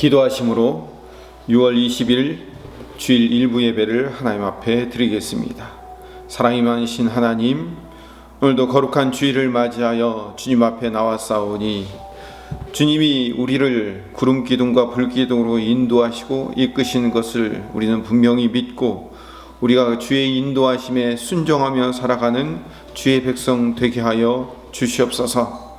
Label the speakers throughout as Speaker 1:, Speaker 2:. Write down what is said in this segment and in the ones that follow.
Speaker 1: 기도하심으로 6월 20일 주일 일부 예배를 하나님 앞에 드리겠습니다. 사랑이 많으신 하나님, 오늘도 거룩한 주일을 맞이하여 주님 앞에 나왔사오니 주님이 우리를 구름 기둥과 불 기둥으로 인도하시고 이끄시는 것을 우리는 분명히 믿고 우리가 주의 인도하심에 순종하며 살아가는 주의 백성 되게 하여 주시옵소서.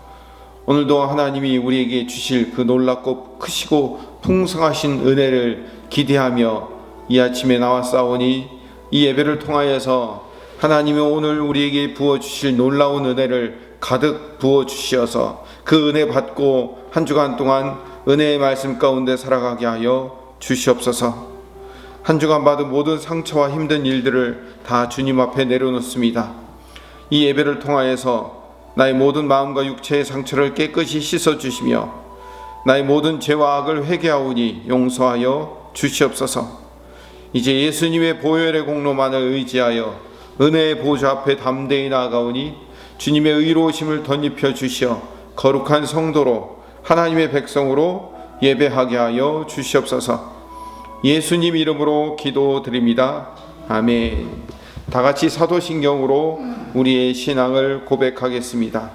Speaker 1: 오늘도 하나님이 우리에게 주실 그 놀랍고 크시고 풍성하신 은혜를 기대하며 이 아침에 나왔사오니 이 예배를 통하여서 하나님이 오늘 우리에게 부어주실 놀라운 은혜를 가득 부어주시어서 그 은혜 받고 한 주간 동안 은혜의 말씀 가운데 살아가게 하여 주시옵소서. 한 주간 받은 모든 상처와 힘든 일들을 다 주님 앞에 내려놓습니다. 이 예배를 통하여서 나의 모든 마음과 육체의 상처를 깨끗이 씻어주시며 나의 모든 죄와 악을 회개하오니 용서하여 주시옵소서. 이제 예수님의 보혈의 공로만을 의지하여 은혜의 보좌 앞에 담대히 나아가오니 주님의 의로우심을 덧입혀 주시어 거룩한 성도로 하나님의 백성으로 예배하게 하여 주시옵소서. 예수님 이름으로 기도드립니다. 아멘. 다같이 사도신경으로 우리의 신앙을 고백하겠습니다.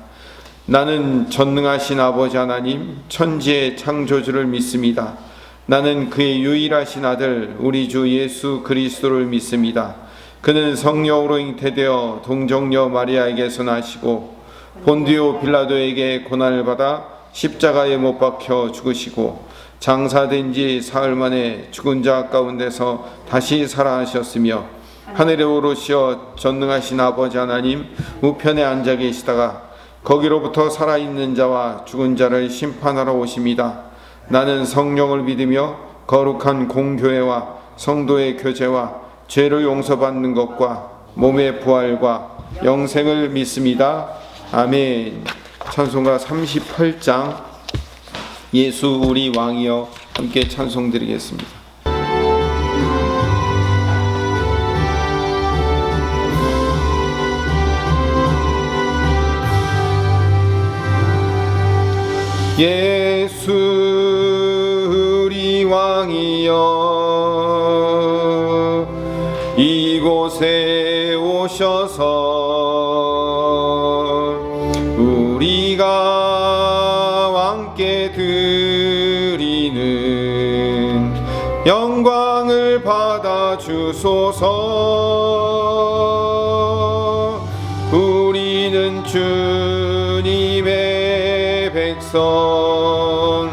Speaker 1: 나는 전능하신 아버지 하나님 천지의 창조주를 믿습니다. 나는 그의 유일하신 아들 우리 주 예수 그리스도를 믿습니다. 그는 성령으로 잉태되어 동정녀 마리아에게서 나시고 본디오 빌라도에게 고난을 받아 십자가에 못 박혀 죽으시고 장사된 지 사흘 만에 죽은 자 가운데서 다시 살아나셨으며 하늘에 오르시어 전능하신 아버지 하나님 우편에 앉아 계시다가 거기로부터 살아있는 자와 죽은 자를 심판하러 오십니다. 나는 성령을 믿으며 거룩한 공교회와 성도의 교제와 죄를 용서받는 것과 몸의 부활과 영생을 믿습니다. 아멘. 찬송가 38장 예수 우리 왕이여 함께 찬송드리겠습니다. 예수 우리 왕이여 이곳에 오셔서 우리가 왕께 드리는 영광을 받아 주소서. 우리는 주님의 백성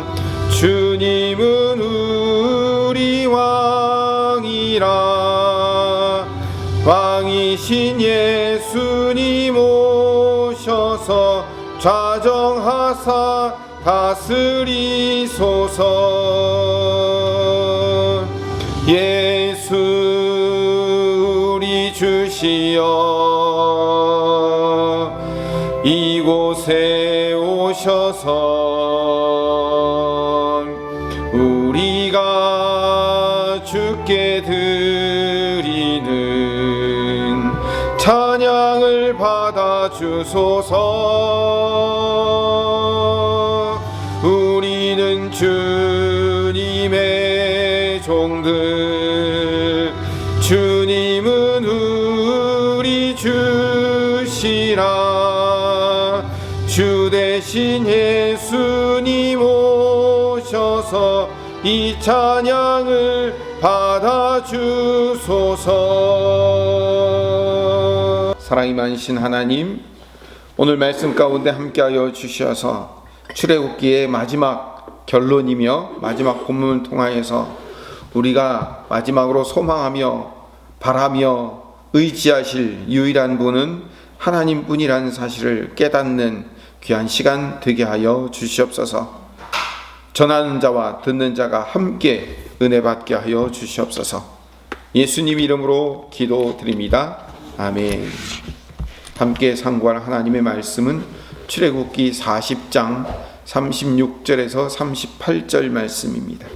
Speaker 1: 주님은 우리 왕이라. 왕이신 예수님 오셔서 좌정하사 다스리소서. 예수 우리 주시여 이곳에 오셔서 우리가 주께 드리는 찬양을 받아 주소서. 우리는 주님의 종들 주님은 우리 주시라. 주 대신 예수님 오셔서 이 찬양을 받아 주소서. 사랑이 많으신 하나님, 오늘 말씀 가운데 함께하여 주셔서 출애굽기의 마지막 결론이며 마지막 본문을 통하여서 우리가 마지막으로 소망하며 바라며 의지하실 유일한 분은 하나님뿐이라는 사실을 깨닫는 귀한 시간 되게 하여 주시옵소서. 전하는 자와 듣는 자가 함께 은혜 받게 하여 주시옵소서. 예수님 이름으로 기도드립니다. 아멘. 함께 상고할 하나님의 말씀은 출애굽기 40장 36절에서 38절 말씀입니다.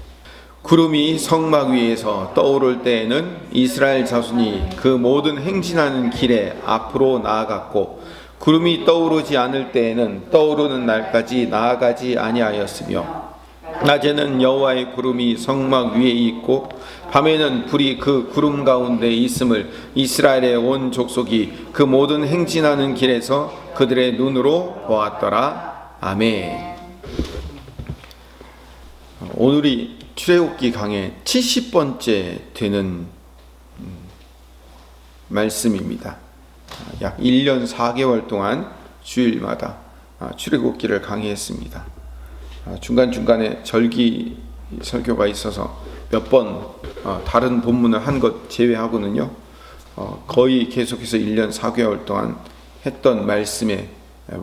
Speaker 1: 구름이 성막 위에서 떠오를 때에는 이스라엘 자손이 그 모든 행진하는 길에 앞으로 나아갔고 구름이 떠오르지 않을 때에는 떠오르는 날까지 나아가지 아니하였으며 낮에는 여호와의 구름이 성막 위에 있고 밤에는 불이 그 구름 가운데 있음을 이스라엘의 온 족속이 그 모든 행진하는 길에서 그들의 눈으로 보았더라. 아멘. 오늘이 출애굽기 강의 70번째 되는 말씀입니다. 약 1년 4개월 동안 주일마다 출애굽기를 강의했습니다. 중간중간에 절기 설교가 있어서 몇 번 다른 본문을 한 것 제외하고는요, 거의 계속해서 1년 4개월 동안 했던 말씀에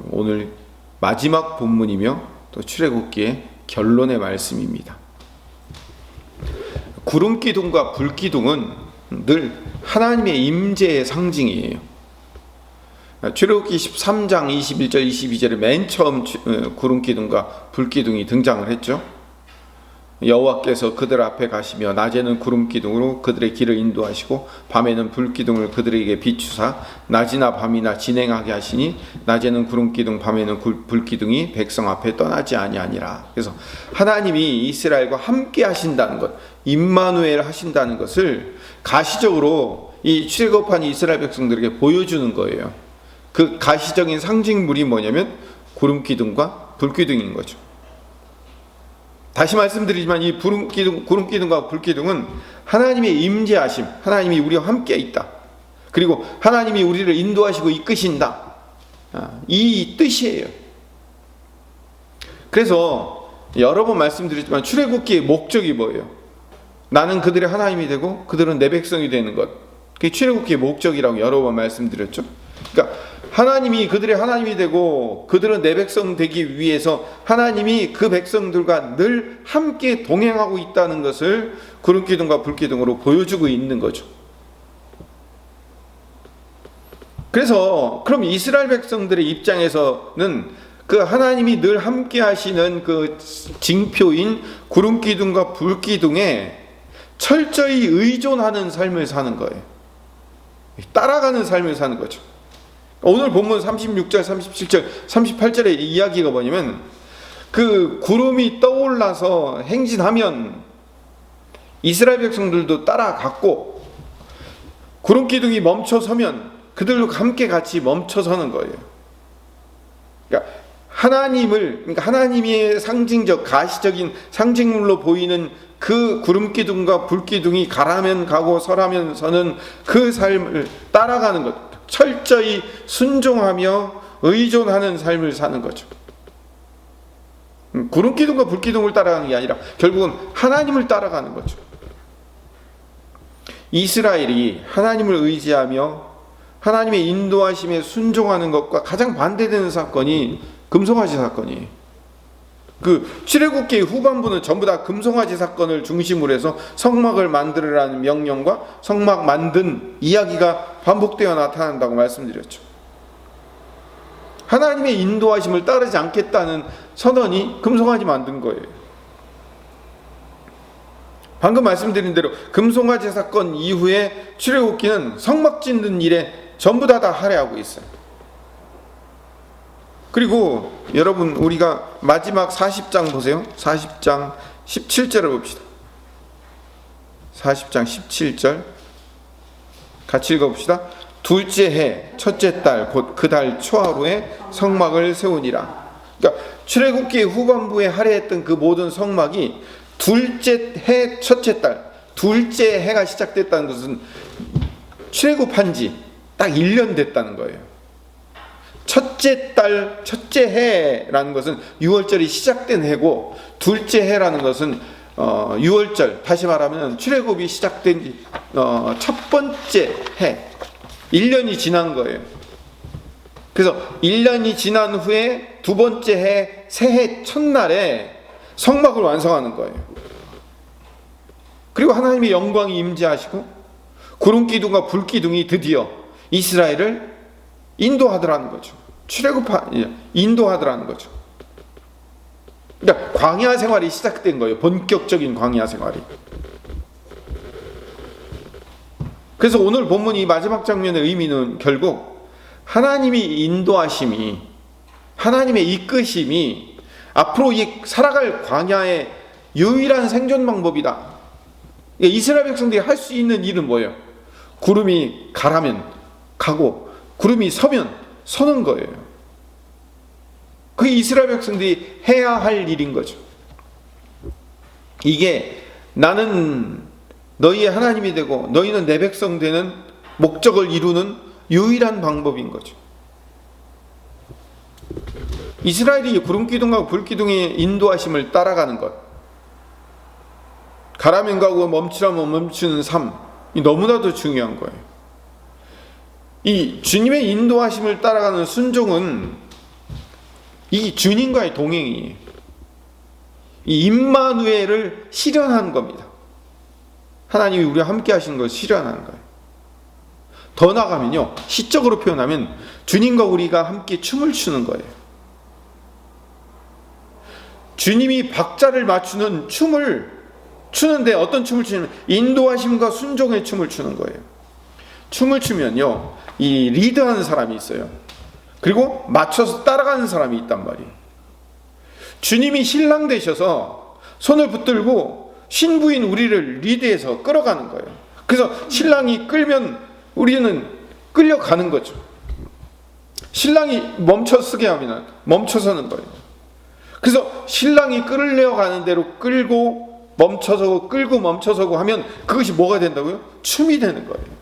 Speaker 1: 오늘 마지막 본문이며 또 출애굽기의 결론의 말씀입니다. 구름기둥과 불기둥은 늘 하나님의 임재의 상징이에요. 출애굽기 13장 21절 22절에 맨 처음 구름기둥과 불기둥이 등장을 했죠. 여호와께서 그들 앞에 가시며 낮에는 구름기둥으로 그들의 길을 인도하시고 밤에는 불기둥을 그들에게 비추사 낮이나 밤이나 진행하게 하시니 낮에는 구름기둥 밤에는 불기둥이 백성 앞에 떠나지 아니하니라. 그래서 하나님이 이스라엘과 함께 하신다는 것, 임마누엘 하신다는 것을 가시적으로 이 출애굽한 이스라엘 백성들에게 보여주는 거예요. 그 가시적인 상징물이 뭐냐면 구름기둥과 불기둥인 거죠. 다시 말씀드리지만 이 구름기둥과 불기둥은 하나님의 임재하심, 하나님이 우리와 함께 있다. 그리고 하나님이 우리를 인도하시고 이끄신다. 이 뜻이에요. 그래서 여러 번 말씀드렸지만 출애굽기의 목적이 뭐예요? 나는 그들의 하나님이 되고 그들은 내 백성이 되는 것. 그게 출애굽기의 목적이라고 여러 번 말씀드렸죠. 그러니까 하나님이 그들의 하나님이 되고 그들은 내 백성 되기 위해서 하나님이 그 백성들과 늘 함께 동행하고 있다는 것을 구름기둥과 불기둥으로 보여주고 있는 거죠. 그래서 그럼 이스라엘 백성들의 입장에서는 그 하나님이 늘 함께 하시는 그 징표인 구름기둥과 불기둥에 철저히 의존하는 삶을 사는 거예요. 따라가는 삶을 사는 거죠. 오늘 본문 36절, 37절, 38절의 이야기가 뭐냐면 그 구름이 떠올라서 행진하면 이스라엘 백성들도 따라갔고 구름기둥이 멈춰서면 그들도 함께 같이 멈춰서는 거예요. 그러니까 하나님의 상징적 가시적인 상징물로 보이는 그 구름기둥과 불기둥이 가라면 가고 서라면 서는 그 삶을 따라가는 것, 철저히 순종하며 의존하는 삶을 사는 거죠. 구름기둥과 불기둥을 따라가는 게 아니라 결국은 하나님을 따라가는 거죠. 이스라엘이 하나님을 의지하며 하나님의 인도하심에 순종하는 것과 가장 반대되는 사건이 금송아지 사건이에요. 그 출애굽기 후반부는 전부 다 금송아지 사건을 중심으로 해서 성막을 만들으라는 명령과 성막 만든 이야기가 반복되어 나타난다고 말씀드렸죠. 하나님의 인도하심을 따르지 않겠다는 선언이 금송아지 만든 거예요. 방금 말씀드린 대로 금송아지 사건 이후에 출애굽기는 성막 짓는 일에 전부 다 할애하고 있어요. 그리고 여러분 우리가 마지막 40장 보세요. 40장 17절을 봅시다. 40장 17절 같이 읽어봅시다. 둘째 해 첫째 달 곧 그 달 초하루에 성막을 세우니라. 그러니까 출애굽기 후반부에 할애했던 그 모든 성막이 둘째 해 첫째 달, 둘째 해가 시작됐다는 것은 출애굽한 지 딱 1년 됐다는 거예요. 첫째 달, 첫째 해라는 것은 6월절이 시작된 해고 둘째 해라는 것은 6월절, 다시 말하면 출애굽이 시작된 첫 번째 해, 1년이 지난 거예요. 그래서 1년이 지난 후에 두 번째 해, 새해 첫날에 성막을 완성하는 거예요. 그리고 하나님의 영광이 임재하시고 구름기둥과 불기둥이 드디어 이스라엘을 인도하더라는 거죠. 인도하더라는 거죠. 그러니까 광야 생활이 시작된 거예요. 본격적인 광야 생활이. 그래서 오늘 본문 이 마지막 장면의 의미는 결국 하나님이 인도하심이, 하나님의 이끄심이 앞으로 이 살아갈 광야의 유일한 생존 방법이다. 이스라엘 백성들이 할 수 있는 일은 뭐예요? 구름이 가라면 가고 구름이 서면 서는 거예요. 그게 이스라엘 백성들이 해야 할 일인 거죠. 이게 나는 너희의 하나님이 되고 너희는 내 백성 되는 목적을 이루는 유일한 방법인 거죠. 이스라엘이 구름기둥과 불기둥의 인도하심을 따라가는 것, 가라면 가고 멈추라면 멈추는 삶이 너무나도 중요한 거예요. 이 주님의 인도하심을 따라가는 순종은 이 주님과의 동행이에요. 이 임마누엘을 실현하는 겁니다. 하나님이 우리와 함께 하시는 걸 실현하는 거예요. 더 나아가면요, 시적으로 표현하면 주님과 우리가 함께 춤을 추는 거예요. 주님이 박자를 맞추는 춤을 추는데 어떤 춤을 추냐면 인도하심과 순종의 춤을 추는 거예요. 춤을 추면요, 이 리드하는 사람이 있어요. 그리고 맞춰서 따라가는 사람이 있단 말이에요. 주님이 신랑 되셔서 손을 붙들고 신부인 우리를 리드해서 끌어가는 거예요. 그래서 신랑이 끌면 우리는 끌려가는 거죠. 신랑이 멈춰 서게 하면 멈춰서는 거예요. 그래서 신랑이 끌려가는 대로 끌고 멈춰서고 끌고 멈춰서고 하면 그것이 뭐가 된다고요? 춤이 되는 거예요.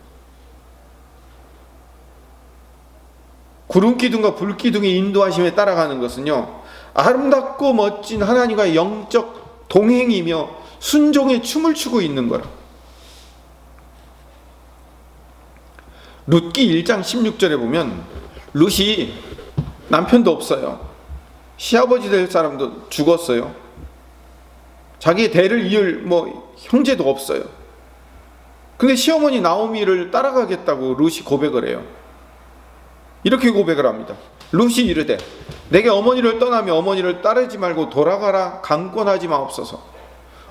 Speaker 1: 구름기둥과 불기둥의 인도하심에 따라가는 것은요, 아름답고 멋진 하나님과의 영적 동행이며 순종의 춤을 추고 있는 거라. 룻기 1장 16절에 보면 룻이 남편도 없어요. 시아버지 될 사람도 죽었어요. 자기의 대를 이을 형제도 없어요. 근데 시어머니 나오미를 따라가겠다고 룻이 고백을 해요. 이렇게 고백을 합니다. 룻이 이르되 내게 어머니를 떠나며 어머니를 따르지 말고 돌아가라 강권하지 마옵소서.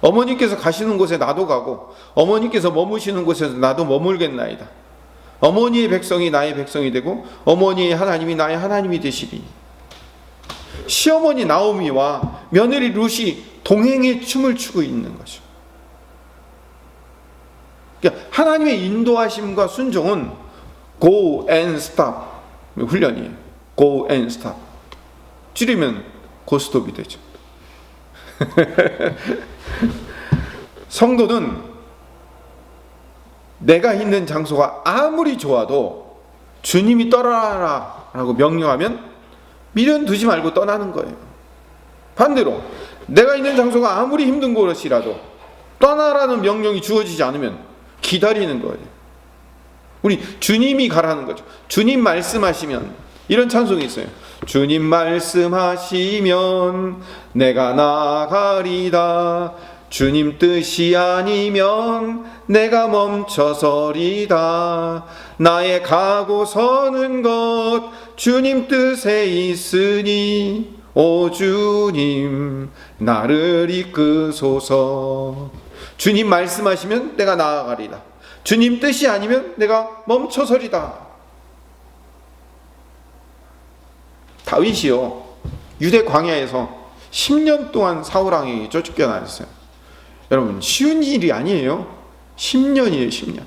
Speaker 1: 어머니께서 가시는 곳에 나도 가고 어머니께서 머무시는 곳에서 나도 머물겠나이다. 어머니의 백성이 나의 백성이 되고 어머니의 하나님이 나의 하나님이 되시리. 시어머니 나오미와 며느리 룻이 동행의 춤을 추고 있는 거죠. 그러니까 하나님의 인도하심과 순종은 go and stop 훈련이에요. go and stop. 줄이면 고스톱이 되죠. 성도는 내가 있는 장소가 아무리 좋아도 주님이 떠나라 라고 명령하면 미련 두지 말고 떠나는 거예요. 반대로 내가 있는 장소가 아무리 힘든 곳이라도 떠나라는 명령이 주어지지 않으면 기다리는 거예요. 우리 주님이 가라는 거죠. 주님 말씀하시면, 이런 찬송이 있어요. 주님 말씀하시면 내가 나가리다. 주님 뜻이 아니면 내가 멈춰서리다. 나의 가고 서는 것 주님 뜻에 있으니 오 주님 나를 이끄소서. 주님 말씀하시면 내가 나아가리다. 주님 뜻이 아니면 내가 멈춰서리다. 다윗이요, 유대 광야에서 10년 동안 사울왕에게 쫓겨나셨어요. 여러분, 쉬운 일이 아니에요. 10년이에요. 10년.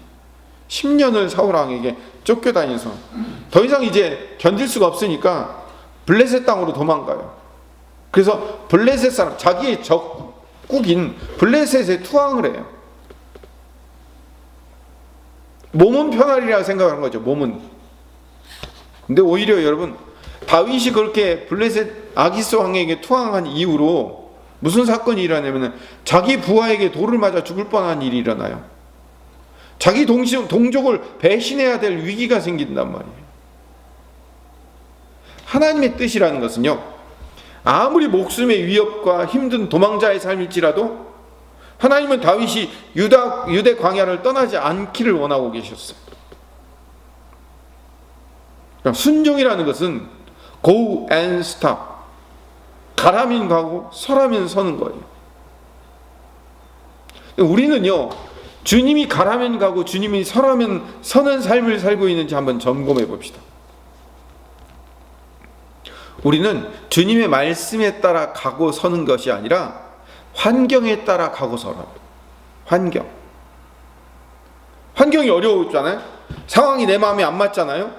Speaker 1: 10년을 사울왕에게 쫓겨다녀서 더 이상 이제 견딜 수가 없으니까 블레셋 땅으로 도망가요. 그래서 블레셋 사람, 자기의 적국인 블레셋에 투항을 해요. 몸은 편하리라 생각하는 거죠. 몸은. 근데 오히려 여러분, 다윗이 그렇게 블레셋 아기스 왕에게 투항한 이후로 무슨 사건이 일어나냐면 자기 부하에게 돌을 맞아 죽을 뻔한 일이 일어나요. 자기 동족을 배신해야 될 위기가 생긴단 말이에요. 하나님의 뜻이라는 것은요, 아무리 목숨의 위협과 힘든 도망자의 삶일지라도 하나님은 다윗이 유대 광야를 떠나지 않기를 원하고 계셨어요. 그러니까 순종이라는 것은 go and stop. 가라면 가고 서라면 서는 거예요. 우리는요, 주님이 가라면 가고 주님이 서라면 서는 삶을 살고 있는지 한번 점검해 봅시다. 우리는 주님의 말씀에 따라 가고 서는 것이 아니라 환경에 따라 가고서라도. 환경이 어려웠잖아요. 상황이 내 마음에 안 맞잖아요.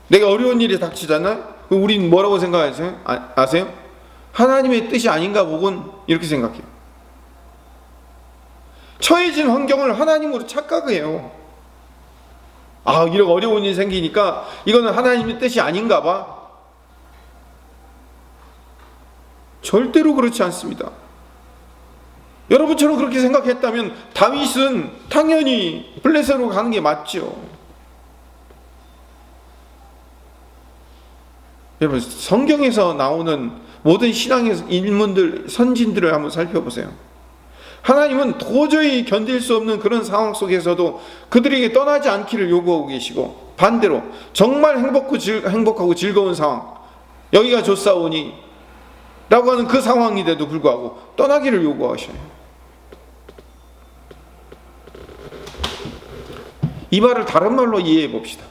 Speaker 1: 내가 어려운 일이 닥치잖아요. 우린 뭐라고 생각하세요? 아세요? 하나님의 뜻이 아닌가 보군, 이렇게 생각해요. 처해진 환경을 하나님으로 착각해요. 이렇게 어려운 일이 생기니까 이거는 하나님의 뜻이 아닌가 봐. 절대로 그렇지 않습니다. 여러분처럼 그렇게 생각했다면 다윗은 당연히 블레셋으로 가는 게 맞죠. 여러분, 성경에서 나오는 모든 신앙의 인물들, 선진들을 한번 살펴보세요. 하나님은 도저히 견딜 수 없는 그런 상황 속에서도 그들에게 떠나지 않기를 요구하고 계시고, 반대로 정말 행복하고 즐거운 상황, 여기가 좋사오니 라고 하는 그 상황인데도 불구하고 떠나기를 요구하셔요. 이 말을 다른 말로 이해해 봅시다.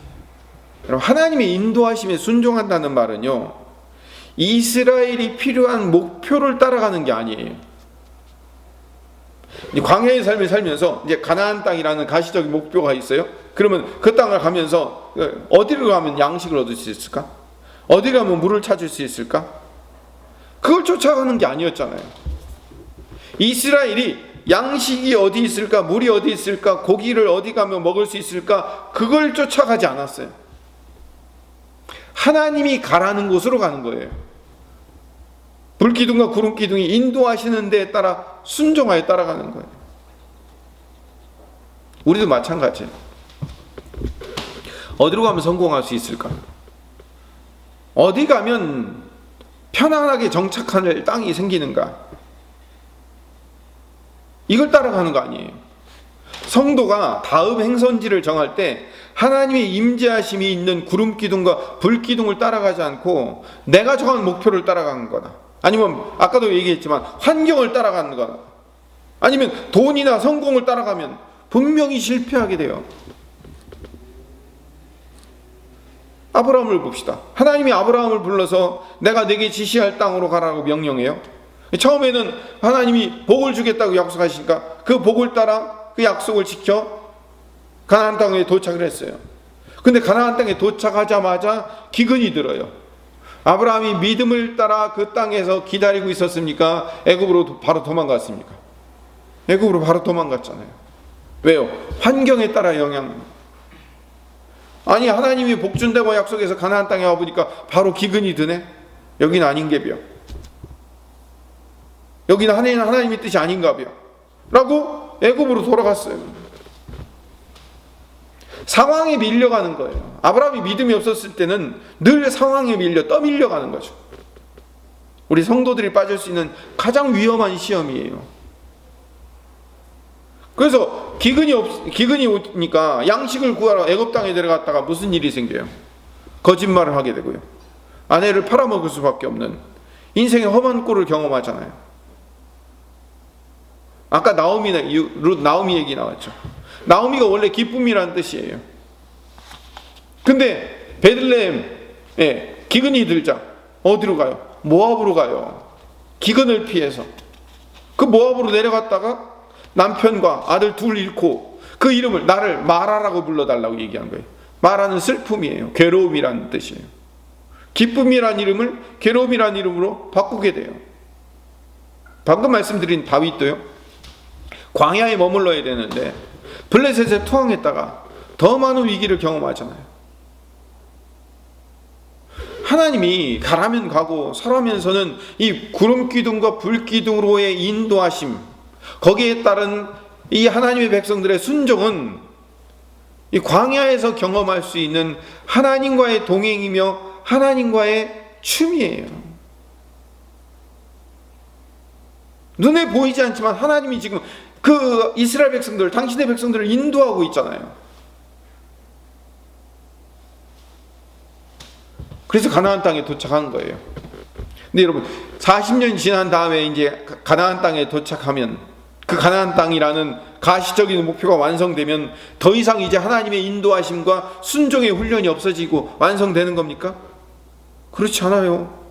Speaker 1: 여러분, 하나님의 인도하심에 순종한다는 말은요, 이스라엘이 필요한 목표를 따라가는 게 아니에요. 광야의 삶을 살면서 이제 가나안 땅이라는 가시적인 목표가 있어요. 그러면 그 땅을 가면서 어디로 가면 양식을 얻을 수 있을까? 어디 가면 물을 찾을 수 있을까? 그걸 쫓아가는 게 아니었잖아요. 이스라엘이 양식이 어디 있을까? 물이 어디 있을까? 고기를 어디 가면 먹을 수 있을까? 그걸 쫓아가지 않았어요. 하나님이 가라는 곳으로 가는 거예요. 불기둥과 구름기둥이 인도하시는 데에 따라 순종하여 따라가는 거예요. 우리도 마찬가지예요. 어디로 가면 성공할 수 있을까? 어디 가면 편안하게 정착할 땅이 생기는가? 이걸 따라가는 거 아니에요. 성도가 다음 행선지를 정할 때 하나님의 임재하심이 있는 구름기둥과 불기둥을 따라가지 않고 내가 정한 목표를 따라가는 거다. 아니면 아까도 얘기했지만 환경을 따라가는 거다. 아니면 돈이나 성공을 따라가면 분명히 실패하게 돼요. 아브라함을 봅시다. 하나님이 아브라함을 불러서 내가 네게 지시할 땅으로 가라고 명령해요. 처음에는 하나님이 복을 주겠다고 약속하시니까 그 복을 따라 그 약속을 지켜 가나안 땅에 도착을 했어요. 근데 가나안 땅에 도착하자마자 기근이 들어요. 아브라함이 믿음을 따라 그 땅에서 기다리고 있었습니까? 애굽으로 바로 도망갔습니까? 애굽으로 바로 도망갔잖아요. 왜요? 환경에 따라 영향. 아니, 하나님이 복 준다고 약속해서 가나안 땅에 와보니까 바로 기근이 드네. 여기는 아닌게벼. 여기는 하나님의 뜻이 아닌가벼. 라고 애굽으로 돌아갔어요. 상황에 밀려가는 거예요. 아브라함이 믿음이 없었을 때는 늘 상황에 밀려 떠밀려가는 거죠. 우리 성도들이 빠질 수 있는 가장 위험한 시험이에요. 그래서 기근이 오니까 양식을 구하러 애굽 땅에 들어갔다가 무슨 일이 생겨요? 거짓말을 하게 되고요. 아내를 팔아먹을 수밖에 없는 인생의 험한 꼴을 경험하잖아요. 아까 나오미 얘기 나왔죠. 나오미가 원래 기쁨이라는 뜻이에요. 근데 베들레헴에 기근이 들자 어디로 가요? 모압으로 가요. 기근을 피해서. 그 모압으로 내려갔다가 남편과 아들 둘 잃고 그 이름을 나를 마라라고 불러달라고 얘기한 거예요. 마라는 슬픔이에요. 괴로움이라는 뜻이에요. 기쁨이라는 이름을 괴로움이라는 이름으로 바꾸게 돼요. 방금 말씀드린 다윗도요, 광야에 머물러야 되는데 블레셋에 투항했다가 더 많은 위기를 경험하잖아요. 하나님이 가라면 가고 설하면서는 이 구름기둥과 불기둥으로의 인도하심, 거기에 따른 이 하나님의 백성들의 순종은 이 광야에서 경험할 수 있는 하나님과의 동행이며 하나님과의 춤이에요. 눈에 보이지 않지만 하나님이 지금 그 이스라엘 백성들, 당신의 백성들을 인도하고 있잖아요. 그래서 가나안 땅에 도착한 거예요. 근데 여러분, 40년 지난 다음에 이제 가나안 땅에 도착하면 그 가나안 땅이라는 가시적인 목표가 완성되면 더 이상 이제 하나님의 인도하심과 순종의 훈련이 없어지고 완성되는 겁니까? 그렇지 않아요.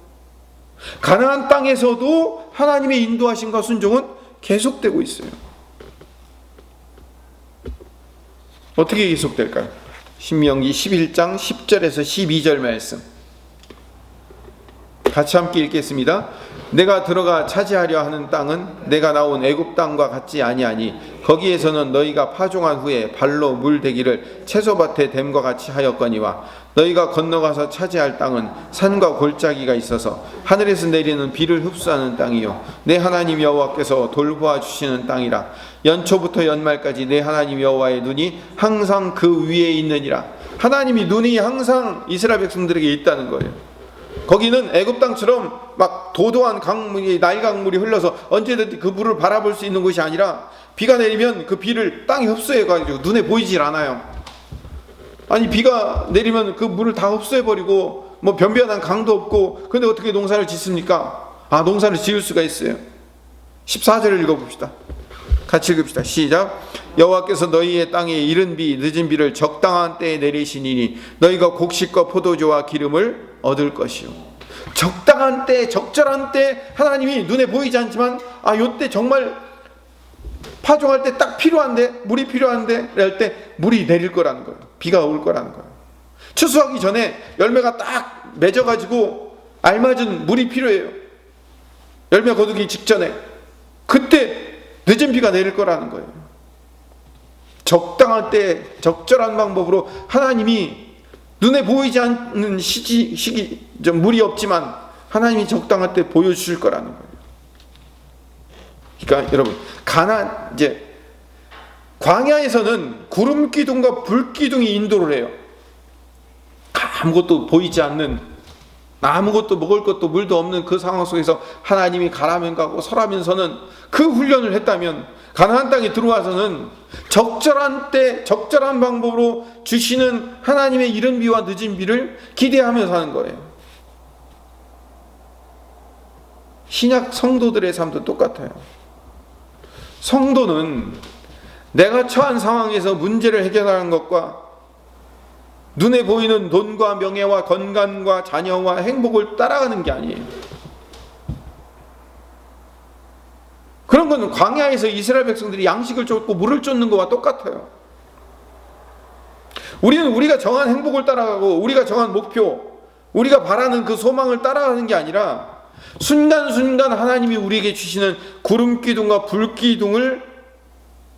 Speaker 1: 가나안 땅에서도 하나님의 인도하심과 순종은 계속되고 있어요. 어떻게 계속될까요? 신명기 11장 10절에서 12절 말씀 같이 함께 읽겠습니다. 내가 들어가 차지하려 하는 땅은 내가 나온 애굽 땅과 같지 아니하니 거기에서는 너희가 파종한 후에 발로 물대기를 채소밭에 댐과 같이 하였거니와 너희가 건너가서 차지할 땅은 산과 골짜기가 있어서 하늘에서 내리는 비를 흡수하는 땅이요 내 하나님 여호와께서 돌보아 주시는 땅이라. 연초부터 연말까지 내 하나님 여호와의 눈이 항상 그 위에 있느니라. 하나님이 눈이 항상 이스라엘 백성들에게 있다는 거예요. 거기는 애굽 땅처럼 막 도도한 강물이, 나일강물이 흘러서 언제든지 그 물을 바라볼 수 있는 곳이 아니라 비가 내리면 그 비를 땅이 흡수해가지고 눈에 보이질 않아요. 아니 비가 내리면 그 물을 다 흡수해버리고 뭐 변변한 강도 없고, 근데 어떻게 농사를 짓습니까? 농사를 지을 수가 있어요. 14절을 읽어봅시다. 같이 읽읍시다. 시작. 여호와께서 너희의 땅에 이른 비 늦은 비를 적당한 때에 내리시니니 너희가 곡식과 포도주와 기름을 얻을 것이요. 적당한 때, 적절한 때, 하나님이 눈에 보이지 않지만 요때 정말 파종할 때 딱 필요한데, 물이 필요한데 이럴 때 물이 내릴 거라는 거예요. 비가 올 거라는 거예요. 추수하기 전에 열매가 딱 맺어가지고 알맞은 물이 필요해요. 열매 거두기 직전에 그때 늦은 비가 내릴 거라는 거예요. 적당한 때 적절한 방법으로 하나님이 눈에 보이지 않는 시기 좀 물이 없지만 하나님이 적당한 때 보여주실 거라는 거예요. 그러니까 여러분, 이제 광야에서는 구름 기둥과 불 기둥이 인도를 해요. 아무것도 보이지 않는, 아무것도 먹을 것도 물도 없는 그 상황 속에서 하나님이 가라면 가고 서라면 서는 그 훈련을 했다면 가나안 땅에 들어와서는 적절한 때 적절한 방법으로 주시는 하나님의 이른 비와 늦은 비를 기대하며 사는 거예요. 신약 성도들의 삶도 똑같아요. 성도는 내가 처한 상황에서 문제를 해결하는 것과 눈에 보이는 돈과 명예와 건강과 자녀와 행복을 따라가는 게 아니에요. 그런 건 광야에서 이스라엘 백성들이 양식을 쫓고 물을 쫓는 것과 똑같아요. 우리는 우리가 정한 행복을 따라가고 우리가 정한 목표, 우리가 바라는 그 소망을 따라가는 게 아니라 순간순간 하나님이 우리에게 주시는 구름 기둥과 불 기둥을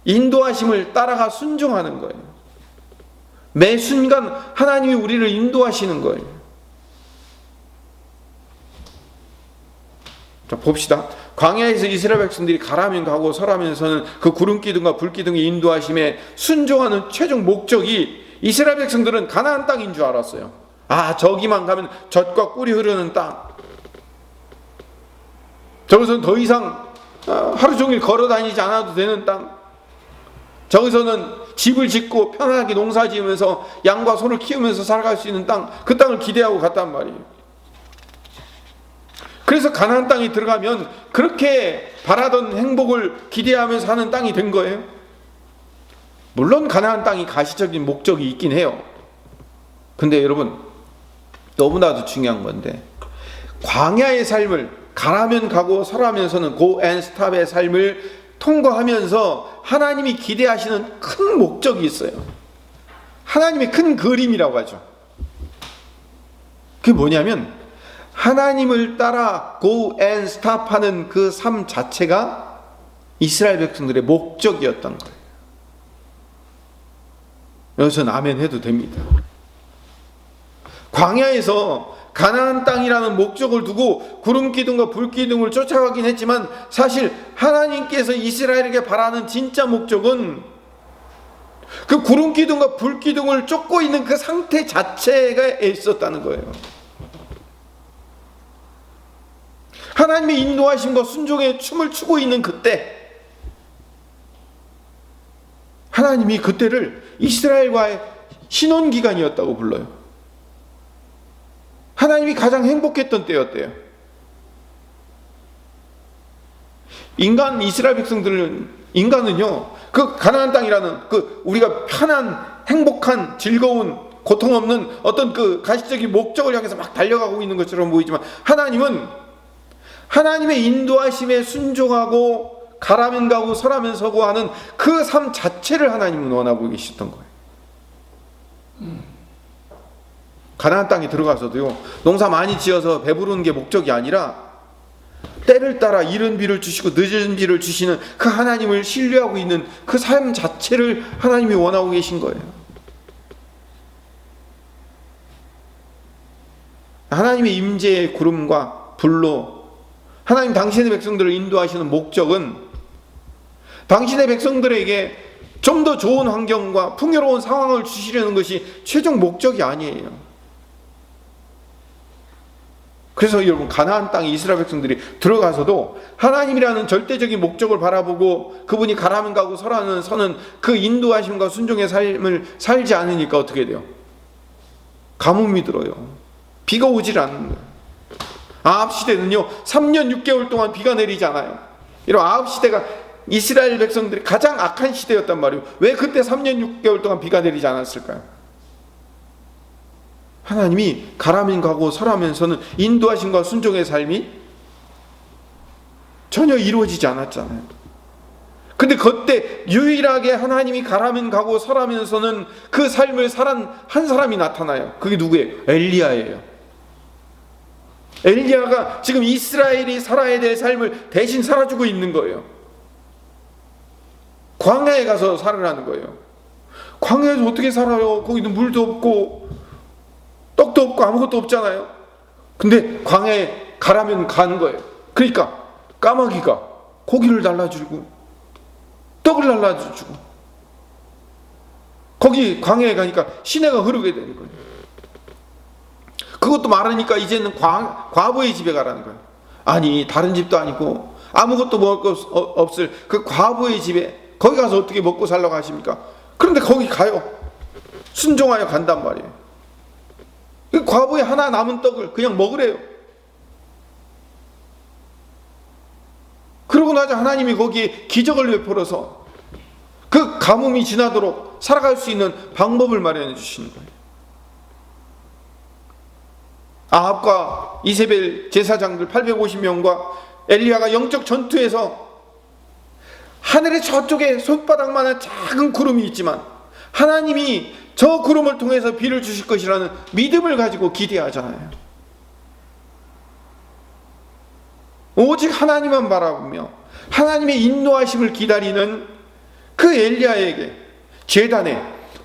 Speaker 1: 인도하심을 따라가 순종하는 거예요. 매 순간 하나님이 우리를 인도하시는 거예요. 자, 봅시다. 광야에서 이스라엘 백성들이 가라면 가고 서라면 서는 그 구름 기둥과 불 기둥의 인도하심에 순종하는 최종 목적이, 이스라엘 백성들은 가나안 땅인 줄 알았어요. 저기만 가면 젖과 꿀이 흐르는 땅, 저기서는 더 이상 하루 종일 걸어 다니지 않아도 되는 땅, 저기서는 집을 짓고 편안하게 농사 지으면서 양과 소를 키우면서 살아갈 수 있는 땅, 그 땅을 기대하고 갔단 말이에요. 그래서 가나안 땅에 들어가면 그렇게 바라던 행복을 기대하면서 사는 땅이 된 거예요. 물론 가나안 땅이 가시적인 목적이 있긴 해요. 근데 여러분, 너무나도 중요한 건데, 광야의 삶을, 가라면 가고 서라면 서는 go and stop의 삶을 통과하면서 하나님이 기대하시는 큰 목적이 있어요. 하나님의 큰 그림이라고 하죠. 그게 뭐냐면 하나님을 따라 go and stop 하는 그 삶 자체가 이스라엘 백성들의 목적이었던 거예요. 여기서는 아멘 해도 됩니다. 광야에서 가나안 땅이라는 목적을 두고 구름 기둥과 불 기둥을 쫓아가긴 했지만 사실 하나님께서 이스라엘에게 바라는 진짜 목적은 그 구름 기둥과 불 기둥을 쫓고 있는 그 상태 자체가 있었다는 거예요. 하나님의 인도하심과 순종의 춤을 추고 있는 그때, 하나님이 그때를 이스라엘과의 신혼기간이었다고 불러요. 하나님이 가장 행복했던 때였대요. 이스라엘 인간은요, 그 가나안 땅이라는 그 우리가 편한, 행복한, 즐거운, 고통 없는 어떤 그 가시적인 목적을 향해서 막 달려가고 있는 것처럼 보이지만, 하나님은 하나님의 인도하심에 순종하고 가라면 가고 서라면 서고 하는 그 삶 자체를 하나님은 원하고 계셨던 거예요. 가나안 땅에 들어가서도요, 농사 많이 지어서 배부르는 게 목적이 아니라 때를 따라 이른 비를 주시고 늦은 비를 주시는 그 하나님을 신뢰하고 있는 그 삶 자체를 하나님이 원하고 계신 거예요. 하나님의 임재의 구름과 불로 하나님 당신의 백성들을 인도하시는 목적은 당신의 백성들에게 좀 더 좋은 환경과 풍요로운 상황을 주시려는 것이 최종 목적이 아니에요. 그래서 여러분, 가나안 땅에 이스라엘 백성들이 들어가서도 하나님이라는 절대적인 목적을 바라보고 그분이 가라면 가고 서라면 서는 그 인도하심과 순종의 삶을 살지 않으니까 어떻게 돼요? 가뭄이 들어요. 비가 오질 않는 거예요. 아합 시대는요, 3년 6개월 동안 비가 내리지 않아요. 이런 아합 시대가 이스라엘 백성들이 가장 악한 시대였단 말이에요. 왜 그때 3년 6개월 동안 비가 내리지 않았을까요? 하나님이 가라면 가고 서라면서는 인도하심과 순종의 삶이 전혀 이루어지지 않았잖아요. 근데 그때 유일하게 하나님이 가라면 가고 서라면서는 그 삶을 살한 한 사람이 나타나요. 그게 누구예요? 엘리야예요. 엘리야가 지금 이스라엘이 살아야 될 삶을 대신 살아주고 있는 거예요. 광야에 가서 살으라는 거예요. 광야에서 어떻게 살아요? 거기는 물도 없고 떡도 없고 아무것도 없잖아요. 근데 광야에 가라면 가는 거예요. 그러니까 까마귀가 고기를 날라주고 떡을 날라주고, 거기 광야에 가니까 시내가 흐르게 되는 거예요. 그것도 많으니까 이제는 과부의 집에 가라는 거예요. 아니, 다른 집도 아니고 아무것도 먹을 것 없을 그 과부의 집에, 거기 가서 어떻게 먹고 살라고 하십니까? 그런데 거기 가요. 순종하여 간단 말이에요. 그 과부의 하나 남은 떡을 그냥 먹으래요. 그러고 나서 하나님이 거기에 기적을 베풀어서 그 가뭄이 지나도록 살아갈 수 있는 방법을 마련해 주시는 거예요. 아합과 이세벨 제사장들 850명과 엘리야가 영적 전투에서 하늘의 저쪽에 손바닥만한 작은 구름이 있지만 하나님이 저 구름을 통해서 비를 주실 것이라는 믿음을 가지고 기대하잖아요. 오직 하나님만 바라보며 하나님의 인도하심을 기다리는 그 엘리야에게 제단에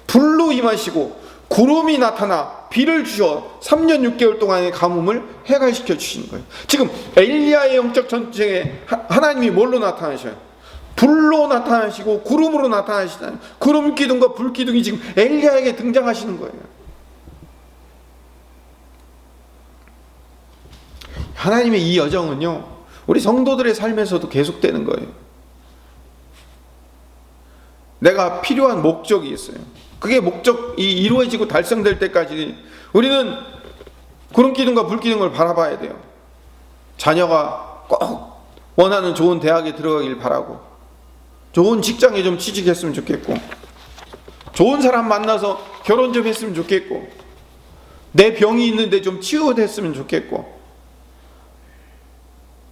Speaker 1: 불로 임하시고 구름이 나타나 비를 주어 3년 6개월 동안의 가뭄을 해갈시켜 주시는 거예요. 지금 엘리야의 영적 전쟁에 하나님이 뭘로 나타나셔요? 불로 나타나시고 구름으로 나타나시잖아요. 구름 기둥과 불 기둥이 지금 엘리야에게 등장하시는 거예요. 하나님의 이 여정은요, 우리 성도들의 삶에서도 계속되는 거예요. 내가 필요한 목적이 있어요. 그게 목적이 이루어지고 달성될 때까지 우리는 구름 기둥과 불 기둥을 바라봐야 돼요. 자녀가 꼭 원하는 좋은 대학에 들어가길 바라고, 좋은 직장에 좀 취직했으면 좋겠고, 좋은 사람 만나서 결혼 좀 했으면 좋겠고, 내 병이 있는데 좀 치유됐으면 좋겠고,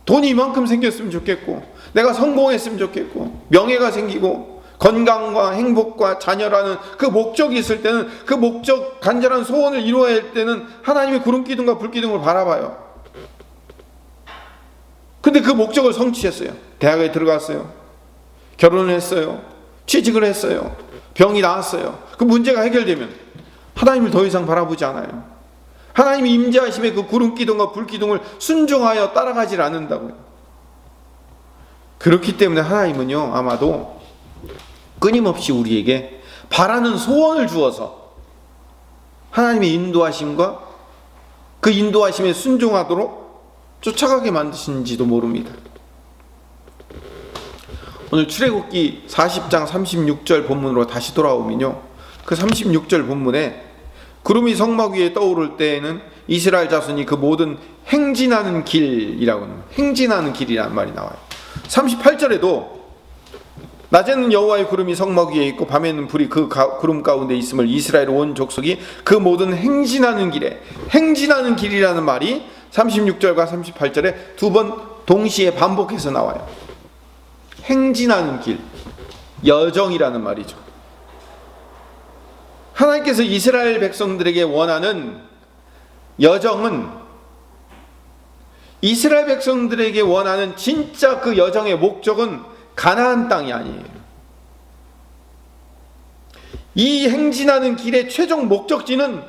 Speaker 1: 돈이 이만큼 생겼으면 좋겠고, 내가 성공했으면 좋겠고, 명예가 생기고, 건강과 행복과 자녀라는 그 목적이 있을 때는, 그 목적, 간절한 소원을 이루어야 할 때는 하나님의 구름 기둥과 불 기둥을 바라봐요. 근데 그 목적을 성취했어요. 대학에 들어갔어요. 결혼을 했어요. 취직을 했어요. 병이 나았어요. 그 문제가 해결되면 하나님을 더 이상 바라보지 않아요. 하나님이 임재하심의 그 구름 기둥과 불 기둥을 순종하여 따라가질 않는다고요. 그렇기 때문에 하나님은요, 아마도 끊임없이 우리에게 바라는 소원을 주어서 하나님의 인도하심과 그 인도하심에 순종하도록 쫓아가게 만드신지도 모릅니다. 오늘 출애굽기 40장 36절 본문으로 다시 돌아오면요, 그 36절 본문에 구름이 성막 위에 떠오를 때에는 이스라엘 자손이 그 모든 행진하는 길이라고 합니다. 행진하는 길이라는 말이 나와요. 38절에도 낮에는 여호와의 구름이 성막 위에 있고 밤에는 불이 그 구름 가운데 있음을 이스라엘 온 족속이 그 모든 행진하는 길에, 행진하는 길이라는 말이 36절과 38절에 두 번 동시에 반복해서 나와요. 행진하는 길, 여정이라는 말이죠. 하나님께서 이스라엘 백성들에게 원하는 여정은, 이스라엘 백성들에게 원하는 진짜 그 여정의 목적은 가나안 땅이 아니에요. 이 행진하는 길의 최종 목적지는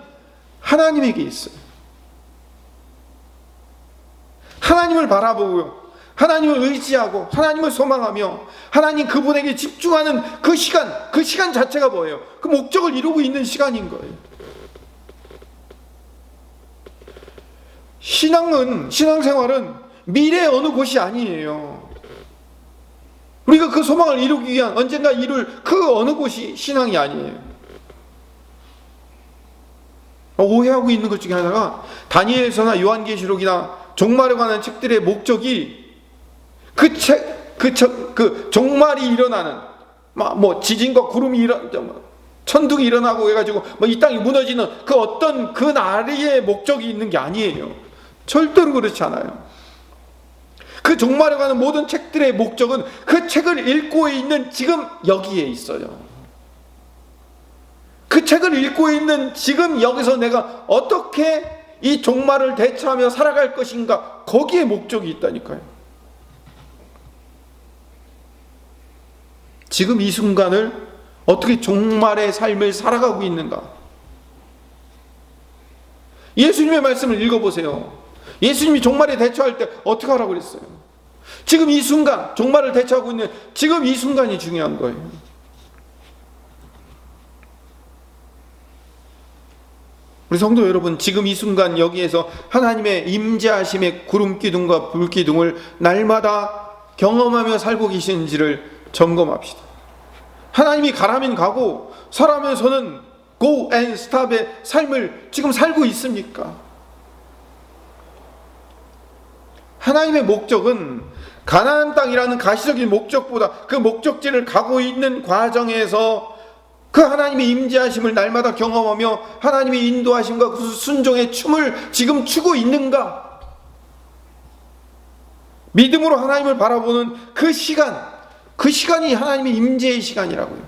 Speaker 1: 하나님에게 있어요. 하나님을 바라보고 하나님을 의지하고 하나님을 소망하며 하나님 그분에게 집중하는 그 시간 자체가 뭐예요? 그 목적을 이루고 있는 시간인 거예요. 신앙생활은 미래의 어느 곳이 아니에요. 우리가 그 소망을 이루기 위한 언젠가 이룰 그 어느 곳이 신앙이 아니에요. 오해하고 있는 것 중에 하나가 다니엘서나 요한계시록이나 종말에 관한 책들의 목적이 그 종말이 일어나는 뭐 지진과 구름이 천둥이 일어나고 해가지고 이 땅이 무너지는 그 어떤 그 나라의 목적이 있는 게 아니에요. 절대로 그렇지 않아요. 그 종말에 관한 모든 책들의 목적은 그 책을 읽고 있는 지금 여기에 있어요. 그 책을 읽고 있는 지금 여기서 내가 어떻게 이 종말을 대처하며 살아갈 것인가, 거기에 목적이 있다니까요. 지금 이 순간을 어떻게 종말의 삶을 살아가고 있는가. 예수님의 말씀을 읽어보세요. 예수님이 종말에 대처할 때 어떻게 하라고 그랬어요? 지금 이 순간, 종말을 대처하고 있는 지금 이 순간이 중요한 거예요. 우리 성도 여러분, 지금 이 순간 여기에서 하나님의 임재하심의 구름기둥과 불기둥을 날마다 경험하며 살고 계시는지를 점검합시다. 하나님이 가라면 가고 서라면 서는 go and stop의 삶을 지금 살고 있습니까? 하나님의 목적은 가나안 땅이라는 가시적인 목적보다 그 목적지를 가고 있는 과정에서 그 하나님의 임재하심을 날마다 경험하며 하나님의 인도하심과 그 순종의 춤을 지금 추고 있는가? 믿음으로 하나님을 바라보는 그 시간이 하나님의 임재의 시간이라고요.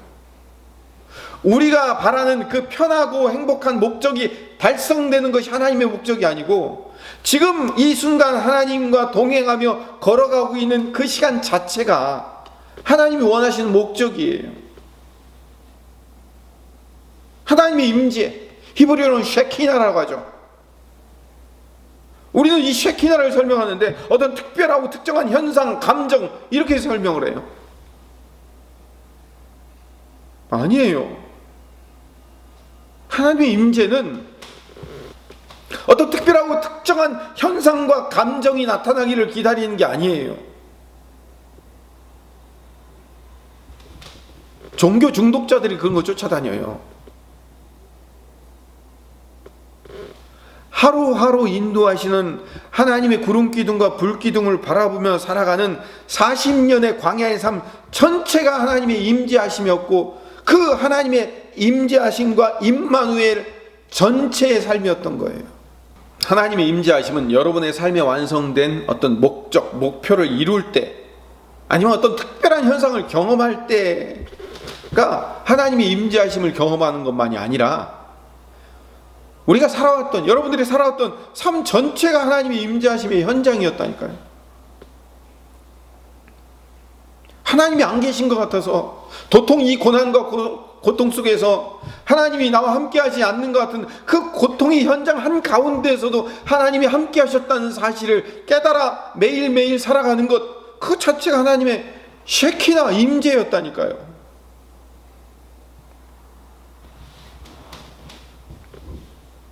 Speaker 1: 우리가 바라는 그 편하고 행복한 목적이 달성되는 것이 하나님의 목적이 아니고, 지금 이 순간 하나님과 동행하며 걸어가고 있는 그 시간 자체가 하나님이 원하시는 목적이에요. 하나님의 임재, 히브리어로는 쉐키나라고 하죠. 우리는 이 쉐키나를 설명하는데 어떤 특별하고 특정한 현상, 감정 이렇게 설명을 해요. 아니에요. 하나님의 임재는 어떤 특별하고 특정한 현상과 감정이 나타나기를 기다리는 게 아니에요. 종교 중독자들이 그런 거 쫓아다녀요. 하루하루 인도하시는 하나님의 구름기둥과 불기둥을 바라보며 살아가는 40년의 광야의 삶 전체가 하나님의 임재하심이었고, 그 하나님의 임재하심과 임마누엘 전체의 삶이었던 거예요. 하나님의 임재하심은 여러분의 삶에 완성된 어떤 목적, 목표를 이룰 때, 아니면 어떤 특별한 현상을 경험할 때가 하나님의 임재하심을 경험하는 것만이 아니라, 우리가 살아왔던, 여러분들이 살아왔던 삶 전체가 하나님의 임재하심의 현장이었다니까요. 하나님이 안 계신 것 같아서, 도통 이 고난과 고통 속에서 하나님이 나와 함께 하지 않는 것 같은 그 고통의 현장 한가운데에서도 하나님이 함께 하셨다는 사실을 깨달아 매일매일 살아가는 것, 그 자체가 하나님의 쉐키나 임재였다니까요.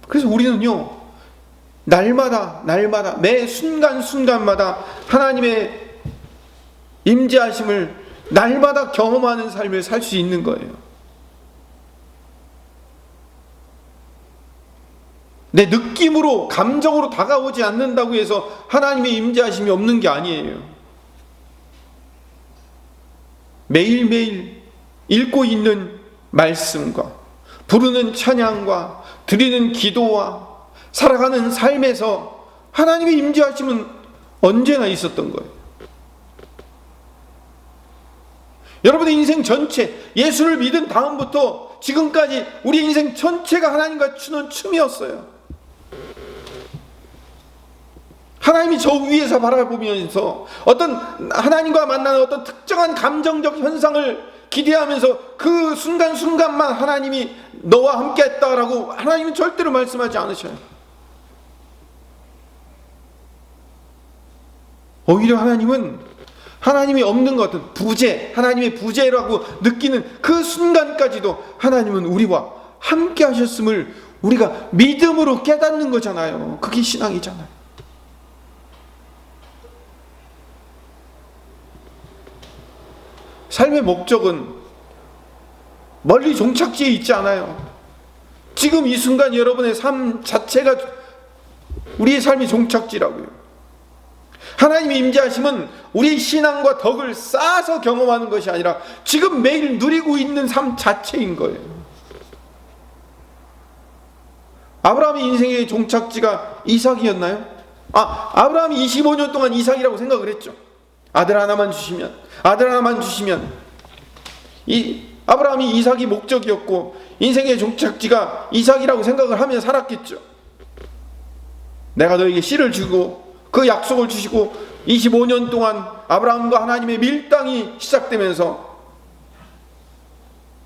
Speaker 1: 그래서 우리는요, 날마다 매 순간순간마다 하나님의 임재하심을 날마다 경험하는 삶을 살 수 있는 거예요. 내 느낌으로, 감정으로 다가오지 않는다고 해서 하나님의 임재하심이 없는 게 아니에요. 매일매일 읽고 있는 말씀과 부르는 찬양과 드리는 기도와 살아가는 삶에서 하나님의 임재하심은 언제나 있었던 거예요. 여러분의 인생 전체, 예수를 믿은 다음부터 지금까지 우리 인생 전체가 하나님과 추는 춤이었어요. 하나님이 저 위에서 바라보면서 어떤 하나님과 만나는 어떤 특정한 감정적 현상을 기대하면서 그 순간순간만 하나님이 너와 함께 했다라고 하나님은 절대로 말씀하지 않으셔요. 오히려 하나님은 하나님이 없는 것 같은 부재, 하나님의 부재라고 느끼는 그 순간까지도 하나님은 우리와 함께 하셨음을 우리가 믿음으로 깨닫는 거잖아요. 그게 신앙이잖아요. 삶의 목적은 멀리 종착지에 있지 않아요. 지금 이 순간 여러분의 삶 자체가 우리의 삶의 종착지라고요. 하나님의 임재하심은 우리의 신앙과 덕을 쌓아서 경험하는 것이 아니라 지금 매일 누리고 있는 삶 자체인 거예요. 아브라함의 인생의 종착지가 이삭이었나요? 아브라함이 25년 동안 이삭이라고 생각을 했죠. 아들 하나만 주시면 아브라함이 이삭이 목적이었고 인생의 종착지가 이삭이라고 생각을 하며 살았겠죠. 내가 너에게 씨를 주고 그 약속을 주시고 25년 동안 아브라함과 하나님의 밀당이 시작되면서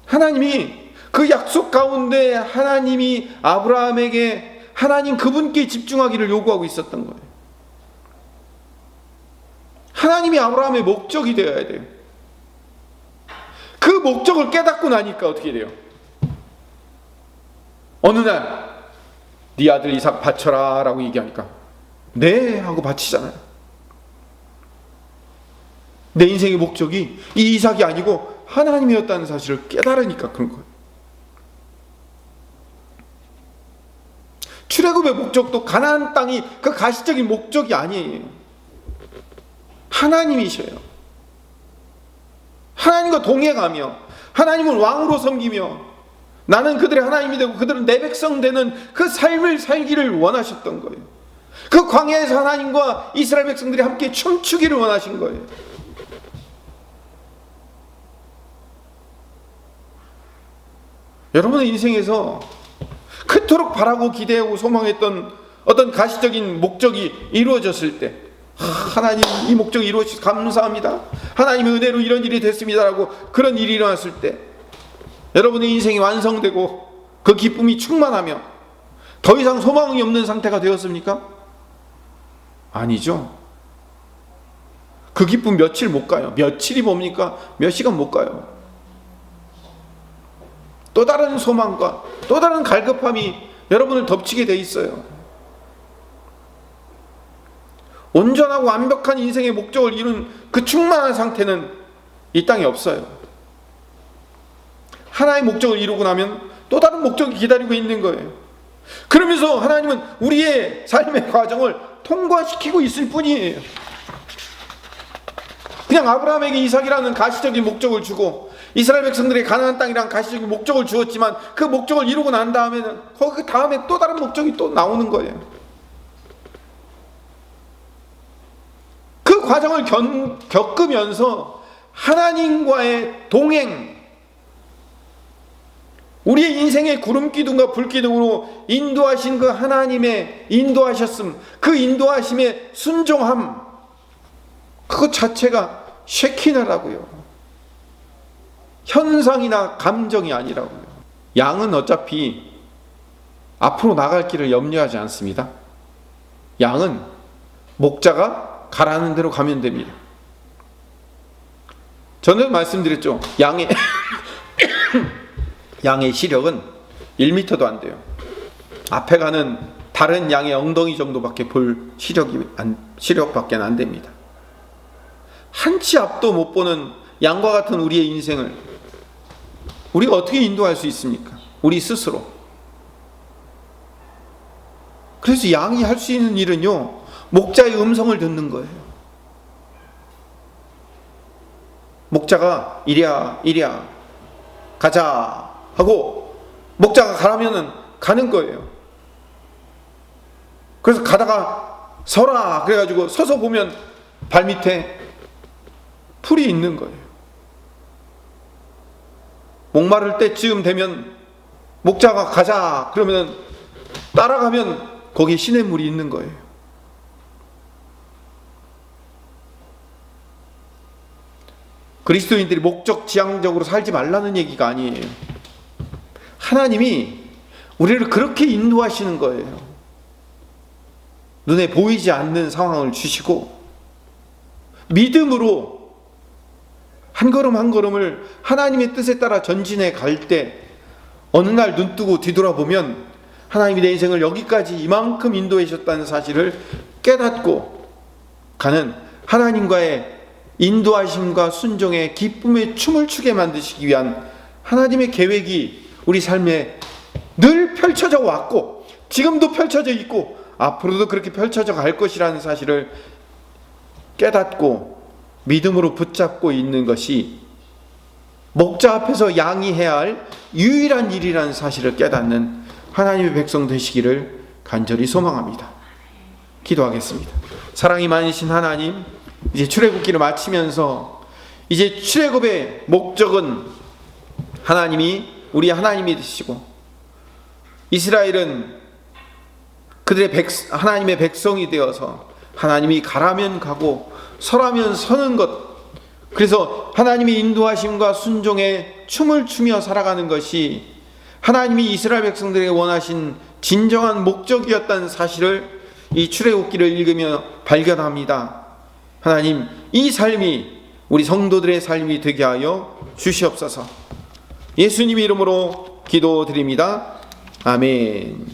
Speaker 1: 하나님이 그 약속 가운데 하나님이 아브라함에게 하나님 그분께 집중하기를 요구하고 있었던 거예요. 하나님이 아브라함의 목적이 되어야 돼요. 그 목적을 깨닫고 나니까 어떻게 돼요? 어느 날 네 아들 이삭 바쳐라 라고 얘기하니까 네 하고 바치잖아요. 내 인생의 목적이 이 이삭이 아니고 하나님이었다는 사실을 깨달으니까 그런 거예요. 출애굽의 목적도 가나안 땅이 그 가시적인 목적이 아니에요. 하나님이셔요. 하나님과 동행하며 하나님을 왕으로 섬기며 나는 그들의 하나님이 되고 그들은 내 백성 되는 그 삶을 살기를 원하셨던 거예요. 그 광야에서 하나님과 이스라엘 백성들이 함께 춤추기를 원하신 거예요. 여러분의 인생에서 그토록 바라고 기대하고 소망했던 어떤 가시적인 목적이 이루어졌을 때 하나님 이 목적이 이루어져서 감사합니다. 하나님의 은혜로 이런 일이 됐습니다라고 그런 일이 일어났을 때 여러분의 인생이 완성되고 그 기쁨이 충만하며 더 이상 소망이 없는 상태가 되었습니까? 아니죠. 그 기쁨 며칠 못 가요. 며칠이 뭡니까? 몇 시간 못 가요. 또 다른 소망과 또 다른 갈급함이 여러분을 덮치게 돼 있어요. 온전하고 완벽한 인생의 목적을 이룬 그 충만한 상태는 이 땅에 없어요. 하나의 목적을 이루고 나면 또 다른 목적이 기다리고 있는 거예요. 그러면서 하나님은 우리의 삶의 과정을 통과시키고 있을 뿐이에요. 그냥 아브라함에게 이삭이라는 가시적인 목적을 주고 이스라엘 백성들의 가나안 땅이라는 가시적인 목적을 주었지만 그 목적을 이루고 난 다음에는 그 다음에 또 다른 목적이 또 나오는 거예요. 그 과정을 겪으면서 하나님과의 동행, 우리의 인생의 구름기둥과 불기둥으로 인도하신 그 하나님의 인도하셨음, 그 인도하심의 순종함, 그것 자체가 쉐키나라고요. 현상이나 감정이 아니라고요. 양은 어차피 앞으로 나갈 길을 염려하지 않습니다. 양은 목자가 가라는 대로 가면 됩니다. 저는 말씀드렸죠. 양의 시력은 1m도 안 돼요. 앞에 가는 다른 양의 엉덩이 정도밖에 볼 시력밖에 안 됩니다. 한 치 앞도 못 보는 양과 같은 우리의 인생을 우리가 어떻게 인도할 수 있습니까? 우리 스스로. 그래서 양이 할 수 있는 일은요, 목자의 음성을 듣는 거예요. 목자가 이리야 가자 하고 목자가 가라면은 가는 거예요. 그래서 가다가 서라 그래가지고 서서 보면 발밑에 풀이 있는 거예요. 목마를 때쯤 되면 목자가 가자 그러면 따라가면 거기에 시냇물이 있는 거예요. 그리스도인들이 목적 지향적으로 살지 말라는 얘기가 아니에요. 하나님이 우리를 그렇게 인도하시는 거예요. 눈에 보이지 않는 상황을 주시고 믿음으로 한 걸음 한 걸음을 하나님의 뜻에 따라 전진해 갈 때 어느 날 눈 뜨고 뒤돌아보면 하나님이 내 인생을 여기까지 이만큼 인도해 주셨다는 사실을 깨닫고 가는 하나님과의 인도하심과 순종의 기쁨의 춤을 추게 만드시기 위한 하나님의 계획이 우리 삶에 늘 펼쳐져 왔고 지금도 펼쳐져 있고 앞으로도 그렇게 펼쳐져 갈 것이라는 사실을 깨닫고 믿음으로 붙잡고 있는 것이 목자 앞에서 양이 해야 할 유일한 일이라는 사실을 깨닫는 하나님의 백성 되시기를 간절히 소망합니다. 기도하겠습니다. 사랑이 많으신 하나님, 이제 출애굽기를 마치면서 이제 출애굽의 목적은 우리 하나님이 되시고 이스라엘은 그들의 하나님의 백성이 되어서 하나님이 가라면 가고 서라면 서는 것, 그래서 하나님의 인도하심과 순종에 춤을 추며 살아가는 것이 하나님이 이스라엘 백성들에게 원하신 진정한 목적이었다는 사실을 이 출애굽기를 읽으며 발견합니다. 하나님, 이 삶이 우리 성도들의 삶이 되게 하여 주시옵소서. 예수님 이름으로 기도드립니다. 아멘.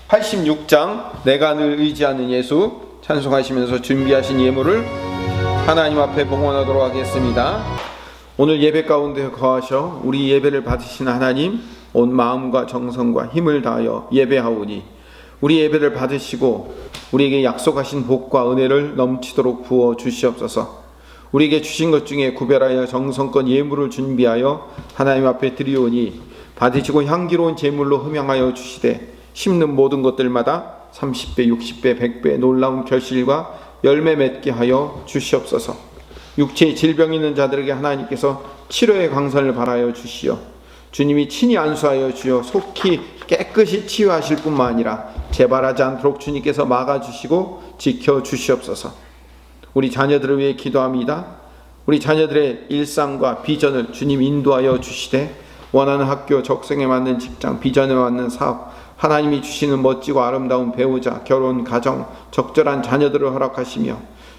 Speaker 1: 86장 내가 늘 의지하는 예수 찬송하시면서 준비하신 예물을 하나님 앞에 봉헌하도록 하겠습니다. 오늘 예배 가운데 거하셔 우리 예배를 받으신 하나님, 온 마음과 정성과 힘을 다하여 예배하오니 우리 예배를 받으시고 우리에게 약속하신 복과 은혜를 넘치도록 부어 주시옵소서. 우리에게 주신 것 중에 구별하여 정성껏 예물을 준비하여 하나님 앞에 드리오니 받으시고 향기로운 제물로 흠양하여 주시되 심는 모든 것들마다 30배, 60배, 100배 놀라운 결실과 열매 맺게 하여 주시옵소서. 육체에 질병 있는 자들에게 하나님께서 치료의 강선을 발하여 주시어 주님이 친히 안수하여 주어 속히 깨끗이 치유하실 뿐만 아니라 재발하지 않도록 주님께서 막아주시고 지켜주시옵소서. 우리 자녀들을 위해 기도합니다. 우리 자녀들의 일상과 비전을 주님 인도하여 주시되 원하는 학교, 적성에 맞는 직장, 비전에 맞는 사업, 하나님이 주시는 멋지고 아름다운 배우자, 결혼, 가정, 적절한 자녀들을 허락하시며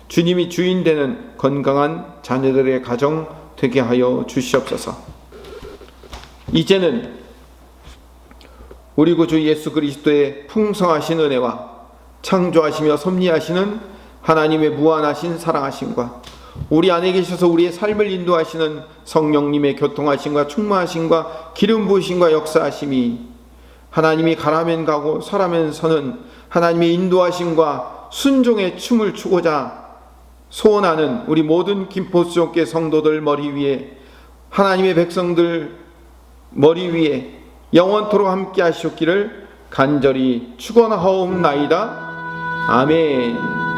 Speaker 1: 주님이 주인 되는 건강한 자녀들의 가정 되게 하여 주시옵소서. 이제는 우리 구주 예수 그리스도의 풍성하신 은혜와 창조하시며 섭리하시는 하나님의 무한하신 사랑하심과 우리 안에 계셔서 우리의 삶을 인도하시는 성령님의 교통하심과 충만하심과 기름 부으심과 역사하심이 하나님이 가라면 가고 서라면 서는 하나님의 인도하심과 순종의 춤을 추고자 소원하는 우리 모든 김포수종교 성도들 머리 위에, 하나님의 백성들 머리 위에 영원토록 함께 하시옵기를 간절히 축원하옵나이다. 아멘.